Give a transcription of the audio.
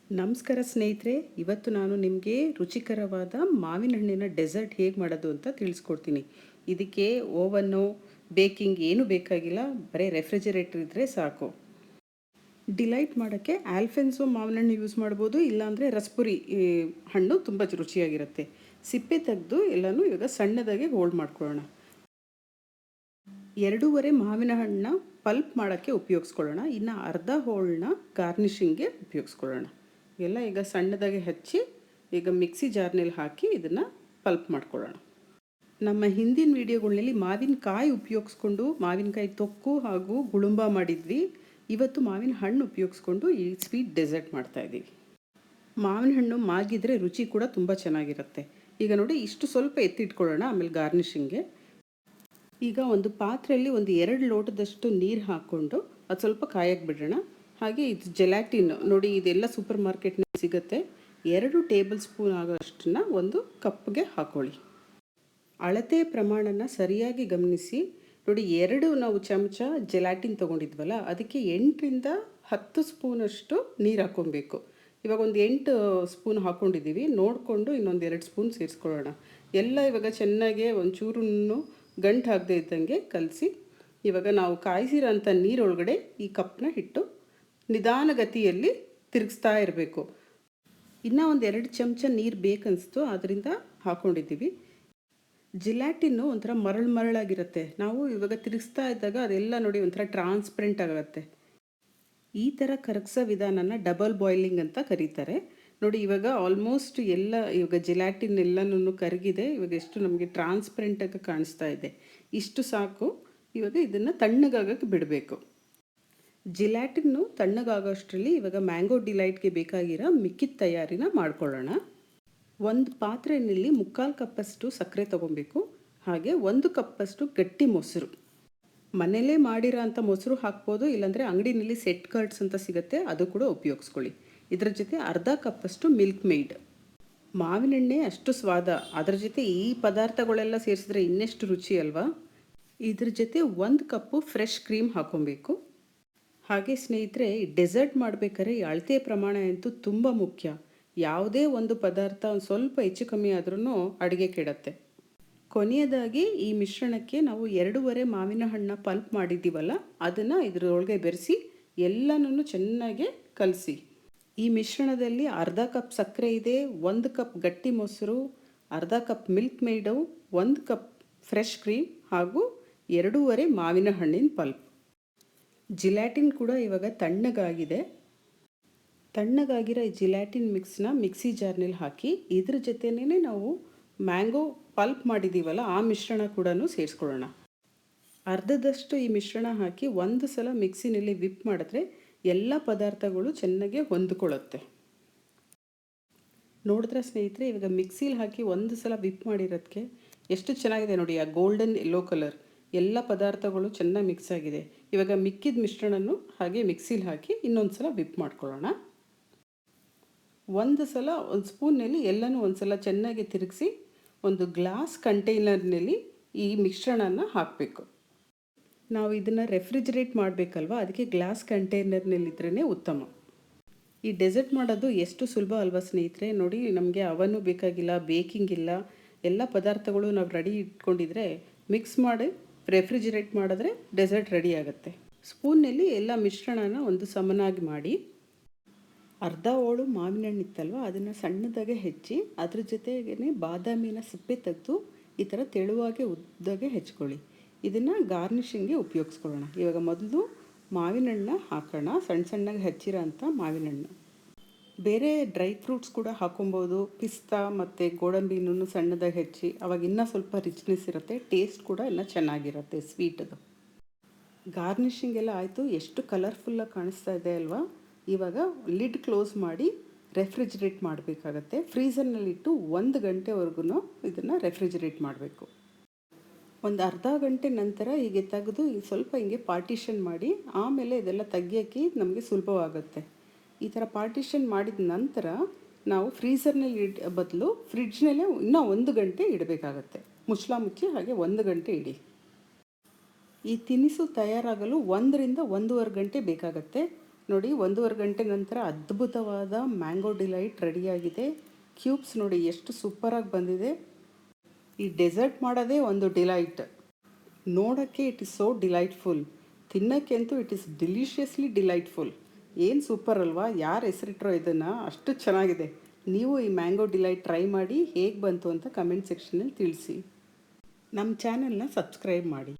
ನಮಸ್ಕಾರ ಸ್ನೇಹಿತರೆ, ಇವತ್ತು ನಾನು ನಿಮಗೆ ರುಚಿಕರವಾದ ಮಾವಿನ ಹಣ್ಣಿನ ಡೆಸರ್ಟ್ ಹೇಗೆ ಮಾಡೋದು ಅಂತ ತಿಳಿಸ್ಕೊಡ್ತೀನಿ. ಇದಕ್ಕೆ ಓವನ್ನು, ಬೇಕಿಂಗ್ ಏನೂ ಬೇಕಾಗಿಲ್ಲ, ಬರೀ ರೆಫ್ರಿಜರೇಟರ್ ಇದ್ದರೆ ಸಾಕು. ಡಿಲೈಟ್ ಮಾಡೋಕ್ಕೆ ಆಲ್ಫೆನ್ಸೋ ಮಾವಿನ ಹಣ್ಣು ಯೂಸ್ ಮಾಡ್ಬೋದು, ಇಲ್ಲಾಂದರೆ ರಸ್ಪುರಿ ಹಣ್ಣು ತುಂಬ ರುಚಿಯಾಗಿರುತ್ತೆ. ಸಿಪ್ಪೆ ತೆಗೆದು ಎಲ್ಲನೂ ಇವಾಗ ಸಣ್ಣದಾಗಿ ಹೋಲ್ಡ್ ಮಾಡ್ಕೊಳ್ಳೋಣ. 2.5 ಮಾವಿನ ಹಣ್ಣನ್ನ ಪಲ್ಪ್ ಮಾಡೋಕ್ಕೆ ಉಪಯೋಗಿಸ್ಕೊಳ್ಳೋಣ. ಇನ್ನು ಅರ್ಧ ಹೋಳನ್ನ ಗಾರ್ನಿಷಿಂಗ್ಗೆ ಉಪಯೋಗಿಸ್ಕೊಳ್ಳೋಣ. ಎಲ್ಲ ಈಗ ಸಣ್ಣದಾಗಿ ಹಚ್ಚಿ ಈಗ ಮಿಕ್ಸಿ ಜಾರ್ನಲ್ಲಿ ಹಾಕಿ ಇದನ್ನು ಪಲ್ಪ್ ಮಾಡ್ಕೊಳ್ಳೋಣ. ನಮ್ಮ ಹಿಂದಿನ ವೀಡಿಯೋಗಳಲ್ಲಿ ಮಾವಿನಕಾಯಿ ಉಪಯೋಗಿಸ್ಕೊಂಡು ಮಾವಿನಕಾಯಿ ತೊಕ್ಕು ಹಾಗೂ ಗುಳುಂಬ ಮಾಡಿದ್ವಿ. ಇವತ್ತು ಮಾವಿನ ಹಣ್ಣು ಉಪಯೋಗಿಸ್ಕೊಂಡು ಈ ಸ್ವೀಟ್ ಡೆಸರ್ಟ್ ಮಾಡ್ತಾಯಿದ್ದೀವಿ. ಮಾವಿನ ಹಣ್ಣು ಮಾಗಿದ್ರೆ ರುಚಿ ಕೂಡ ತುಂಬ ಚೆನ್ನಾಗಿರುತ್ತೆ. ಈಗ ನೋಡಿ, ಇಷ್ಟು ಸ್ವಲ್ಪ ಎತ್ತಿಟ್ಕೊಳ್ಳೋಣ. ಆಮೇಲೆ ಗಾರ್ನಿಷಿಂಗ್ಗೆ ಈಗ ಒಂದು ಪಾತ್ರೆಯಲ್ಲಿ 2 ಲೋಟದಷ್ಟು ನೀರು ಹಾಕ್ಕೊಂಡು ಅದು ಸ್ವಲ್ಪ ಕಾಯಕ್ಕೆ ಬಿಡೋಣ. ಹಾಗೆ ಇದು ಜೆಲಾಟಿನ್ ನೋಡಿ, ಇದೆಲ್ಲ ಸೂಪರ್ ಮಾರ್ಕೆಟ್ನಲ್ಲಿ ಸಿಗುತ್ತೆ. 2 ಟೇಬಲ್ ಸ್ಪೂನ್ ಆಗೋಷ್ಟನ್ನ ಒಂದು ಕಪ್ಗೆ ಹಾಕ್ಕೊಳ್ಳಿ. ಅಳತೆ ಪ್ರಮಾಣನ ಸರಿಯಾಗಿ ಗಮನಿಸಿ. ನೋಡಿ, 2 ನಾವು ಚಮಚ ಜೆಲಾಟಿನ್ ತೊಗೊಂಡಿದ್ವಲ್ಲ, ಅದಕ್ಕೆ 8ರಿಂದ 10 ಸ್ಪೂನಷ್ಟು ನೀರು ಹಾಕ್ಕೊಬೇಕು. ಇವಾಗ 8 ಸ್ಪೂನ್ ಹಾಕ್ಕೊಂಡಿದ್ದೀವಿ. ನೋಡಿಕೊಂಡು ಇನ್ನೊಂದು 2 ಸ್ಪೂನ್ ಸೇರಿಸ್ಕೊಳ್ಳೋಣ. ಎಲ್ಲ ಇವಾಗ ಚೆನ್ನಾಗೆ ಒಂಚೂರು ಗಂಟು ಹಾಕದೇ ಇದ್ದಂಗೆ ಕಲಸಿ ಇವಾಗ ನಾವು ಕಾಯಿಸಿರೋಂಥ ನೀರೊಳಗಡೆ ಈ ಕಪ್ನ ಇಟ್ಟು ನಿಧಾನಗತಿಯಲ್ಲಿ ತಿರುಗಿಸ್ತಾ ಇರಬೇಕು. ಇನ್ನೂ 2 ಚಮಚ ನೀರು ಬೇಕನ್ನಿಸ್ತು, ಅದರಿಂದ ಹಾಕ್ಕೊಂಡಿದ್ದೀವಿ. ಜಿಲಾಟಿನ್ನು ಒಂಥರ ಮರಳಾಗಿರುತ್ತೆ. ನಾವು ಇವಾಗ ತಿರುಗಿಸ್ತಾ ಇದ್ದಾಗ ಅದೆಲ್ಲ ನೋಡಿ ಒಂಥರ ಟ್ರಾನ್ಸ್ಪರೆಂಟ್ ಆಗುತ್ತೆ. ಈ ಥರ ಕರಗಿಸೋ ವಿಧಾನನ ಡಬಲ್ ಬಾಯ್ಲಿಂಗ್ ಅಂತ ಕರೀತಾರೆ. ನೋಡಿ, ಇವಾಗ ಆಲ್ಮೋಸ್ಟ್ ಎಲ್ಲ ಇವಾಗ ಜಿಲಾಟಿನ್ ಎಲ್ಲನೂ ಕರಗಿದೆ. ಇವಾಗ ಎಷ್ಟು ನಮಗೆ ಟ್ರಾನ್ಸ್ಪರೆಂಟಾಗಿ ಕಾಣಿಸ್ತಾ ಇದೆ. ಇಷ್ಟು ಸಾಕು. ಇವಾಗ ಇದನ್ನು ತಣ್ಣಗಾಗಕ್ಕೆ ಬಿಡಬೇಕು. ಜಿಲಾಟಿನ್ನು ತಣ್ಣಗಾಗೋಷ್ಟರಲ್ಲಿ ಇವಾಗ ಮ್ಯಾಂಗೋ ಡಿಲೈಟ್ಗೆ ಬೇಕಾಗಿರೋ ಮಿಕ್ಕಿದ ತಯಾರಿನ ಮಾಡ್ಕೊಳ್ಳೋಣ. ಒಂದು ಪಾತ್ರೆಯಲ್ಲಿ 3/4 ಕಪ್ಪಷ್ಟು ಸಕ್ಕರೆ ತೊಗೊಬೇಕು. ಹಾಗೆ 1 ಕಪ್ಪಷ್ಟು ಗಟ್ಟಿ ಮೊಸರು. ಮನೆಯಲ್ಲೇ ಮಾಡಿರೋ ಅಂಥ ಮೊಸರು ಹಾಕ್ಬೋದು, ಇಲ್ಲಾಂದರೆ ಅಂಗಡಿನಲ್ಲಿ ಸೆಟ್ ಕರ್ಡ್ಸ್ ಅಂತ ಸಿಗುತ್ತೆ, ಅದು ಕೂಡ ಉಪಯೋಗಿಸ್ಕೊಳ್ಳಿ. ಇದರ ಜೊತೆ ಅರ್ಧ ಕಪ್ಪಷ್ಟು ಮಿಲ್ಕ್ ಮೇಡ್. ಮಾವಿನೆಣ್ಣೆ ಅಷ್ಟು ಸ್ವಾದ, ಅದರ ಜೊತೆ ಈ ಪದಾರ್ಥಗಳೆಲ್ಲ ಸೇರಿಸಿದ್ರೆ ಇನ್ನೆಷ್ಟು ರುಚಿ ಅಲ್ವಾ. ಇದ್ರ ಜೊತೆ 1 ಕಪ್ಪು ಫ್ರೆಶ್ ಕ್ರೀಮ್ ಹಾಕ್ಕೊಬೇಕು. ಹಾಗೆ ಸ್ನೇಹಿತರೆ, ಈ ಡೆಸರ್ಟ್ ಮಾಡಬೇಕಾದ್ರೆ ಈ ಅಳತೆ ಪ್ರಮಾಣ ಅಂತೂ ತುಂಬ ಮುಖ್ಯ. ಯಾವುದೇ ಒಂದು ಪದಾರ್ಥ ಒಂದು ಸ್ವಲ್ಪ ಹೆಚ್ಚು ಕಮ್ಮಿ ಆದ್ರೂ ಅಡುಗೆ ಕೆಡುತ್ತೆ. ಕೊನೆಯದಾಗಿ ಈ ಮಿಶ್ರಣಕ್ಕೆ ನಾವು 2.5 ಮಾವಿನ ಹಣ್ಣನ್ನ ಪಲ್ಪ್ ಮಾಡಿದ್ದೀವಲ್ಲ, ಅದನ್ನು ಇದರೊಳಗೆ ಬೆರೆಸಿ ಎಲ್ಲನೂ ಚೆನ್ನಾಗಿ ಕಲಸಿ. ಈ ಮಿಶ್ರಣದಲ್ಲಿ ಅರ್ಧ ಕಪ್ ಸಕ್ಕರೆ ಇದೆ, 1 ಕಪ್ ಗಟ್ಟಿ ಮೊಸರು, ಅರ್ಧ cup Milkmaid, 1 cup fresh cream ಹಾಗೂ 2.5 ಮಾವಿನ ಹಣ್ಣಿನ ಪಲ್ಪ್. ಜಿಲಾಟಿನ್ ಕೂಡ ಇವಾಗ ತಣ್ಣಗಾಗಿದೆ. ತಣ್ಣಗಾಗಿರೋ ಈ ಜಿಲಾಟಿನ್ ಮಿಕ್ಸ್ನ ಮಿಕ್ಸಿ ಜಾರ್ನಲ್ಲಿ ಹಾಕಿ ಇದ್ರ ಜೊತೆನೇ ನಾವು ಮ್ಯಾಂಗೋ ಪಲ್ಪ್ ಮಾಡಿದ್ದೀವಲ್ಲ, ಆ ಮಿಶ್ರಣ ಕೂಡ ಸೇರಿಸ್ಕೊಳ್ಳೋಣ. ಅರ್ಧದಷ್ಟು ಈ ಮಿಶ್ರಣ ಹಾಕಿ ಒಂದು ಸಲ ಮಿಕ್ಸಿನಲ್ಲಿ ವಿಪ್ ಮಾಡಿದ್ರೆ ಎಲ್ಲ ಪದಾರ್ಥಗಳು ಚೆನ್ನಾಗಿ ಹೊಂದ್ಕೊಳ್ಳುತ್ತೆ. ನೋಡಿದ್ರೆ ಸ್ನೇಹಿತರೆ, ಇವಾಗ ಮಿಕ್ಸಿಲಿ ಹಾಕಿ ಒಂದು ಸಲ ವಿಪ್ ಮಾಡಿರೋದಕ್ಕೆ ಎಷ್ಟು ಚೆನ್ನಾಗಿದೆ ನೋಡಿ. ಆ ಗೋಲ್ಡನ್ ಯೆಲ್ಲೋ ಕಲರ್ ಎಲ್ಲ ಪದಾರ್ಥಗಳು ಚೆನ್ನಾಗಿ ಮಿಕ್ಸ್ ಆಗಿದೆ. ಇವಾಗ ಮಿಕ್ಕಿದ ಮಿಶ್ರಣನೂ ಹಾಗೆ ಮಿಕ್ಸಿಲಿ ಹಾಕಿ ಇನ್ನೊಂದು ಸಲ ವಿಪ್ ಮಾಡ್ಕೊಳ್ಳೋಣ. ಒಂದು ಸ್ಪೂನ್ನಲ್ಲಿ ಎಲ್ಲನೂ ಒಂದು ಸಲ ಚೆನ್ನಾಗಿ ತಿರುಗಿಸಿ ಒಂದು ಗ್ಲಾಸ್ ಕಂಟೈನರ್ನಲ್ಲಿ ಈ ಮಿಶ್ರಣನ ಹಾಕಬೇಕು. ನಾವು ಇದನ್ನು ರೆಫ್ರಿಜರೇಟ್ ಮಾಡಬೇಕಲ್ವ, ಅದಕ್ಕೆ ಗ್ಲಾಸ್ ಕಂಟೈನರ್ನಲ್ಲಿದ್ರೇ ಉತ್ತಮ. ಈ ಡೆಸರ್ಟ್ ಮಾಡೋದು ಎಷ್ಟು ಸುಲಭ ಅಲ್ವಾ ಸ್ನೇಹಿತರೆ. ನೋಡಿ, ನಮಗೆ ಅವನು ಬೇಕಾಗಿಲ್ಲ, ಬೇಕಿಂಗ್ ಇಲ್ಲ, ಎಲ್ಲ ಪದಾರ್ಥಗಳು ನಾವು ರೆಡಿ ಇಟ್ಕೊಂಡಿದ್ರೆ ಮಿಕ್ಸ್ ಮಾಡಿ ರೆಫ್ರಿಜರೇಟ್ ಮಾಡಿದ್ರೆ ಡೆಸರ್ಟ್ ರೆಡಿ ಆಗುತ್ತೆ. ಸ್ಪೂನ್ನಲ್ಲಿ ಎಲ್ಲ ಮಿಶ್ರಣನ ಒಂದು ಸಮನಾಗಿ ಮಾಡಿ, ಅರ್ಧ ಹೋಳು ಮಾವಿನ ಹಣ್ಣು ಇತ್ತಲ್ವ, ಅದನ್ನು ಸಣ್ಣದಾಗೆ ಹೆಚ್ಚಿ ಅದ್ರ ಜೊತೆಗೇ ಬಾದಾಮಿನ ಸಿಪ್ಪೆ ತೆಗೆದು ಈ ಥರ ತೆಳುವಾಗಿ ಉದ್ದಾಗೆ ಹೆಚ್ಕೊಳ್ಳಿ. ಇದನ್ನು ಗಾರ್ನಿಷಿಂಗ್ಗೆ ಉಪಯೋಗಿಸ್ಕೊಳ್ಳೋಣ. ಇವಾಗ ಮೊದಲು ಮಾವಿನ ಹಣ್ಣನ್ನ ಹಾಕೋಣ, ಸಣ್ಣಗೆ ಹೆಚ್ಚಿರೋ ಅಂಥ ಮಾವಿನ ಹಣ್ಣು. ಬೇರೆ ಡ್ರೈ ಫ್ರೂಟ್ಸ್ ಕೂಡ ಹಾಕೊಬೋದು. ಪಿಸ್ತಾ ಮತ್ತು ಗೋಡಂಬಿನೂ ಸಣ್ಣದಾಗಿ ಹೆಚ್ಚಿ, ಅವಾಗ ಇನ್ನೂ ಸ್ವಲ್ಪ ರಿಚ್ನೆಸ್ ಇರುತ್ತೆ, ಟೇಸ್ಟ್ ಕೂಡ ಇನ್ನೂ ಚೆನ್ನಾಗಿರುತ್ತೆ ಸ್ವೀಟದು. ಗಾರ್ನಿಷಿಂಗ್ ಎಲ್ಲ ಆಯಿತು. ಎಷ್ಟು ಕಲರ್ಫುಲ್ಲಾಗಿ ಕಾಣಿಸ್ತಾ ಇದೆ ಅಲ್ವಾ. ಇವಾಗ ಲಿಡ್ ಕ್ಲೋಸ್ ಮಾಡಿ ರೆಫ್ರಿಜರೇಟ್ ಮಾಡಬೇಕಾಗತ್ತೆ. ಫ್ರೀಝರ್ನಲ್ಲಿಟ್ಟು 1 ಗಂಟೆವರೆಗೂ ಇದನ್ನು ರೆಫ್ರಿಜರೇಟ್ ಮಾಡಬೇಕು. ಒಂದು ಅರ್ಧ ಗಂಟೆ ನಂತರ ಹೀಗೆ ತೆಗೆದು ಸ್ವಲ್ಪ ಹಿಂಗೆ ಪಾರ್ಟಿಷನ್ ಮಾಡಿ ಆಮೇಲೆ ಇದೆಲ್ಲ ತೆಗಿಯೋಕ್ಕೆ ನಮಗೆ ಸುಲಭವಾಗುತ್ತೆ. ಈ ಥರ ಪಾರ್ಟಿಷನ್ ಮಾಡಿದ ನಂತರ ನಾವು ಫ್ರೀಝರ್ನಲ್ಲಿ ಬದಲು ಫ್ರಿಡ್ಜ್ನಲ್ಲೇ ಇನ್ನೂ 1 ಗಂಟೆ ಇಡಬೇಕಾಗತ್ತೆ. ಮುಚ್ಚಳ ಮುಚ್ಚಿ ಹಾಗೆ 1 ಗಂಟೆ ಇಡಿ. ಈ ತಿನಿಸು ತಯಾರಾಗಲು 1ರಿಂದ 1.5 ಗಂಟೆ ಬೇಕಾಗತ್ತೆ. ನೋಡಿ 1.5 ಗಂಟೆ ನಂತರ ಅದ್ಭುತವಾದ ಮ್ಯಾಂಗೋ ಡಿಲೈಟ್ ರೆಡಿಯಾಗಿದೆ. ಕ್ಯೂಬ್ಸ್ ನೋಡಿ ಎಷ್ಟು ಸೂಪರಾಗಿ ಬಂದಿದೆ. ಈ ಡೆಸರ್ಟ್ ಮಾಡೋದೇ ಒಂದು ಡಿಲೈಟ್. ನೋಡೋಕ್ಕೆ ಇಟ್ ಇಸ್ ಸೋ ಡಿಲೈಟ್ಫುಲ್, ತಿನ್ನೋಕ್ಕೆ ಅಂತೂ ಇಟ್ ಇಸ್ ಡಿಲಿಷಿಯಸ್ಲಿ ಡಿಲೈಟ್ಫುಲ್. ಏನು ಸೂಪರ್ ಅಲ್ವಾ? ಯಾರು ಹೆಸರಿಟ್ರೋ ಇದನ್ನು, ಅಷ್ಟು ಚೆನ್ನಾಗಿದೆ. ನೀವು ಈ ಮ್ಯಾಂಗೋ ಡಿಲೈಟ್ ಟ್ರೈ ಮಾಡಿ ಹೇಗೆ ಬಂತು ಅಂತ ಕಮೆಂಟ್ ಸೆಕ್ಷನಲ್ಲಿ ತಿಳಿಸಿ. ನಮ್ಮ ಚಾನೆಲ್ನ ಸಬ್ಸ್ಕ್ರೈಬ್ ಮಾಡಿ.